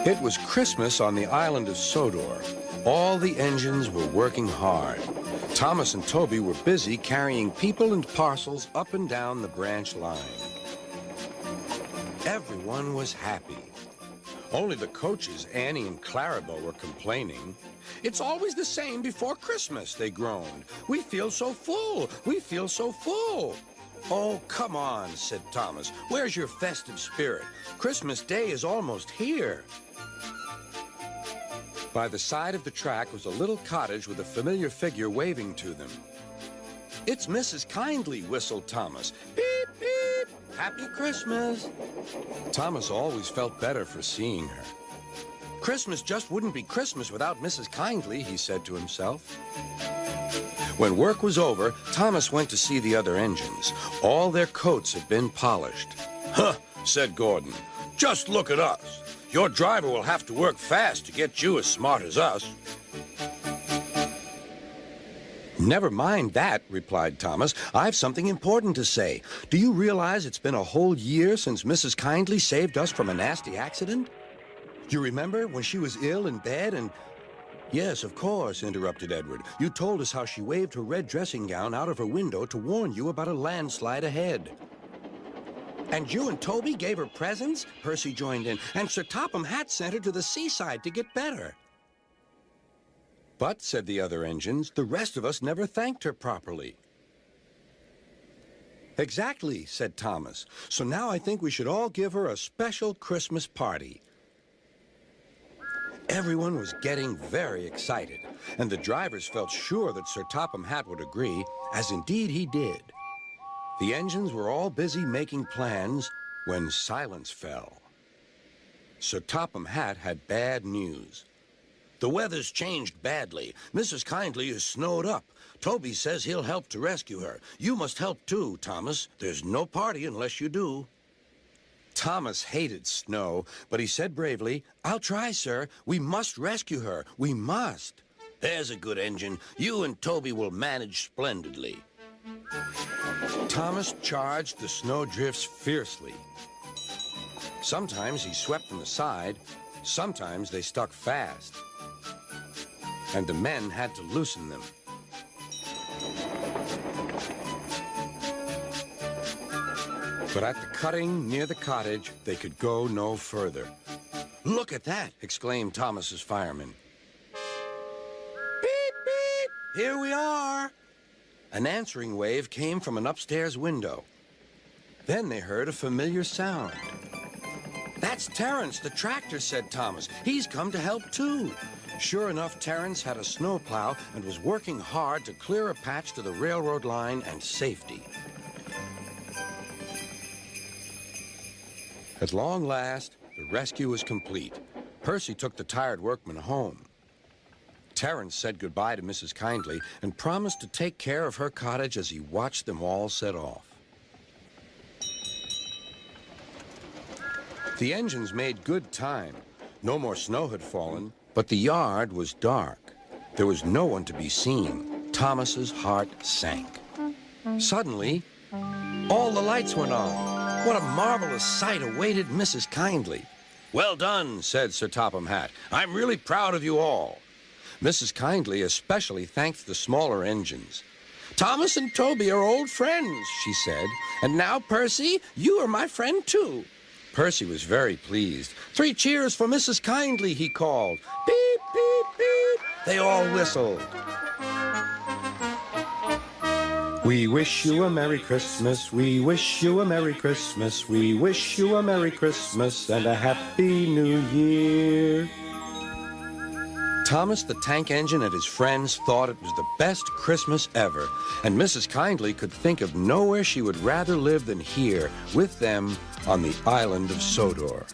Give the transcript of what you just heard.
It was Christmas on the island of Sodor. All the engines were working hard. Thomas and Toby were busy carrying people and parcels up and down the branch line. Everyone was happy. Only the coaches, Annie and Clarabelle, were complaining. "It's always the same before Christmas," they groaned. "We feel so full. We feel so full." "Oh, come on," said Thomas. "Where's your festive spirit? Christmas Day is almost here." By the side of the track was a little cottage with a familiar figure waving to them. "It's Mrs. Kindley," whistled Thomas. "Beep, beep! Happy Christmas!" Thomas always felt better for seeing her. "Christmas just wouldn't be Christmas without Mrs. Kindley," he said to himself. When work was over, Thomas went to see the other engines. All their coats had been polished. "Huh," said Gordon. "Just look at us. Your driver will have to work fast to get you as smart as us." "Never mind that," replied Thomas. "I've something important to say. Do you realize it's been a whole year since Mrs. Kindley saved us from a nasty accident? You remember when she was ill in bed and—" "Yes, of course," interrupted Edward. "You told us how she waved her red dressing gown out of her window to warn you about a landslide ahead." "And you and Toby gave her presents?" Percy joined in. "And Sir Topham Hatt sent her to the seaside to get better." "But," said the other engines, "the rest of us never thanked her properly." "Exactly," said Thomas. "So now I think we should all give her a special Christmas party." Everyone was getting very excited, and the drivers felt sure that Sir Topham Hatt would agree, as indeed he did. The engines were all busy making plans when silence fell. Sir Topham Hatt had bad news. "The weather's changed badly. Mrs. Kindley is snowed up. Toby says he'll help to rescue her. You must help too, Thomas. There's no party unless you do." Thomas hated snow, but he said bravely, "I'll try, sir. We must rescue her. We must." "There's a good engine. You and Toby will manage splendidly." Thomas charged the snowdrifts fiercely. Sometimes he swept them aside, sometimes they stuck fast, and the men had to loosen them. But at the cutting near the cottage, they could go no further. "Look at that!" exclaimed Thomas's fireman. "Beep, beep! Here we are!" An answering wave came from an upstairs window. Then they heard a familiar sound. "That's Terence, the tractor," said Thomas. "He's come to help too." Sure enough, Terence had a snowplow and was working hard to clear a patch to the railroad line and safety. At long last, the rescue was complete. Percy took the tired workmen home. Terence said goodbye to Mrs. Kindley and promised to take care of her cottage as he watched them all set off. The engines made good time. No more snow had fallen, but the yard was dark. There was no one to be seen. Thomas's heart sank. Suddenly, all the lights went on. What a marvelous sight awaited Mrs. Kindley. "Well done," said Sir Topham Hatt. "I'm really proud of you all." Mrs. Kindley especially thanked the smaller engines. "Thomas and Toby are old friends," she said. "And now, Percy, you are my friend too." Percy was very pleased. "3 cheers for Mrs. Kindley," he called. "Beep, beep, beep." They all whistled. "We wish you a Merry Christmas, we wish you a Merry Christmas, we wish you a Merry Christmas and a Happy New Year." Thomas the tank engine and his friends thought it was the best Christmas ever, and Mrs. Kindley could think of nowhere she would rather live than here with them on the island of Sodor.